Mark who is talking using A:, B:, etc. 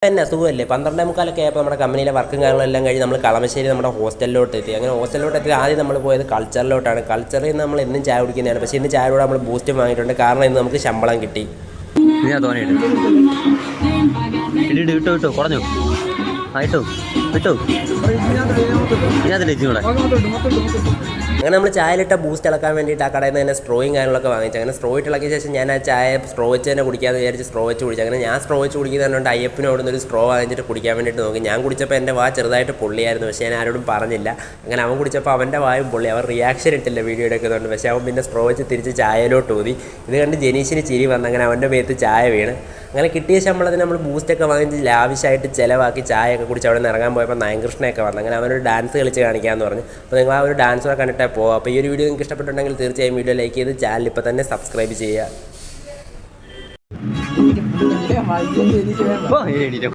A: തന്നെ സുഖമല്ലേ 12:45 ആയപ്പോൾ നമ്മുടെ കമ്പനിയിലെ വർക്കും കാര്യങ്ങളെല്ലാം കഴിഞ്ഞ് നമ്മൾ കളമശ്ശേരി നമ്മുടെ ഹോസ്റ്റലിലോട്ട് എത്തി. അങ്ങനെ ഹോസ്റ്റലിലോട്ട് എത്തി ആദ്യം നമ്മൾ പോയത് കൾച്ചറിലോട്ടാണ്. കൾച്ചറിൽ നിന്ന് നമ്മൾ എന്നും ചായ കുടിക്കുന്നതാണ്. പക്ഷേ ഇന്ന് ചായ കൂടെ നമ്മൾ ബൂസ്റ്റ് വാങ്ങിയിട്ടുണ്ട്. കാരണം ഇന്ന് നമുക്ക് ശമ്പളം കിട്ടി.
B: വിട്ടോ കുറഞ്ഞു
A: അങ്ങനെ നമ്മൾ ചായയിലിട്ട ബൂസ്റ്റ് ഇളക്കാൻ വേണ്ടിയിട്ട് ആ കടയിൽ നിന്ന് തന്നെ സ്ട്രോയും കാര്യങ്ങളൊക്കെ വാങ്ങിച്ചു. അങ്ങനെ സ്ട്രോ ഇട്ട് ഇളക്കിയ ശേഷം ഞാൻ ആ ചായ സ്ട്രോ വെച്ച് തന്നെ കുടിക്കാമെന്ന് വിചാരിച്ച് സ്ട്രോ വെച്ച് കുടിച്ചു. അങ്ങനെ ഞാൻ സ്ട്രോ വെച്ച് കുടിക്കുന്നതുകൊണ്ട് അയ്യപ്പനോട് ഒരു സ്ട്രോ വാങ്ങിച്ചിട്ട് കുടിക്കാൻ വേണ്ടിയിട്ട് നോക്കി. ഞാൻ കുടിച്ചപ്പോൾ എൻ്റെ വാ ചെറുതായിട്ട് പൊള്ളിയായിരുന്നു. പക്ഷേ ഞാൻ ആരോടും പറഞ്ഞില്ല. അങ്ങനെ അവൻ കുടിച്ചപ്പോൾ അവൻ്റെ വായും പൊള്ളി. അവൻ റിയാക്ഷൻ ഇട്ടില്ല വീഡിയോ എടുക്കുന്നുണ്ട്. പക്ഷേ അവൻ പിന്നെ സ്ട്രോ വെച്ച് തിരിച്ച് ചായയിലോട്ട് ഊതി. ഇത് കണ്ട് ജനീഷിന് ചിരി വന്ന്. അങ്ങനെ അവൻ്റെ മേത്ത് ചായ വീണ്. അങ്ങനെ കിട്ടിയ ശമ്പളത്തിന് നമ്മൾ ബൂസ്റ്റൊക്കെ വാങ്ങിച്ച് ലാവിഷായിട്ട് ചിലവാക്കി ചായയൊക്കെ കുടിച്ച് അവിടെ നിന്ന് ഇറങ്ങാൻ പോയപ്പോൾ നയൻകൃഷ്ണയൊക്കെ വന്നു. അങ്ങനെ അവനൊരു ഡാൻസ് കളിച്ച് കാണിക്കാമെന്ന് പറഞ്ഞു. അപ്പോൾ നിങ്ങൾ ആ ഒരു ഡാൻസൊക്കെ കണ്ടിട്ടേ പോകാം. അപ്പോൾ ഈ ഒരു വീഡിയോ നിങ്ങൾക്ക് ഇഷ്ടപ്പെട്ടുണ്ടെങ്കിൽ തീർച്ചയായും വീഡിയോ ലൈക്ക് ചെയ്ത് ചാനൽ ഇപ്പോൾ തന്നെ സബ്സ്ക്രൈബ് ചെയ്യുക.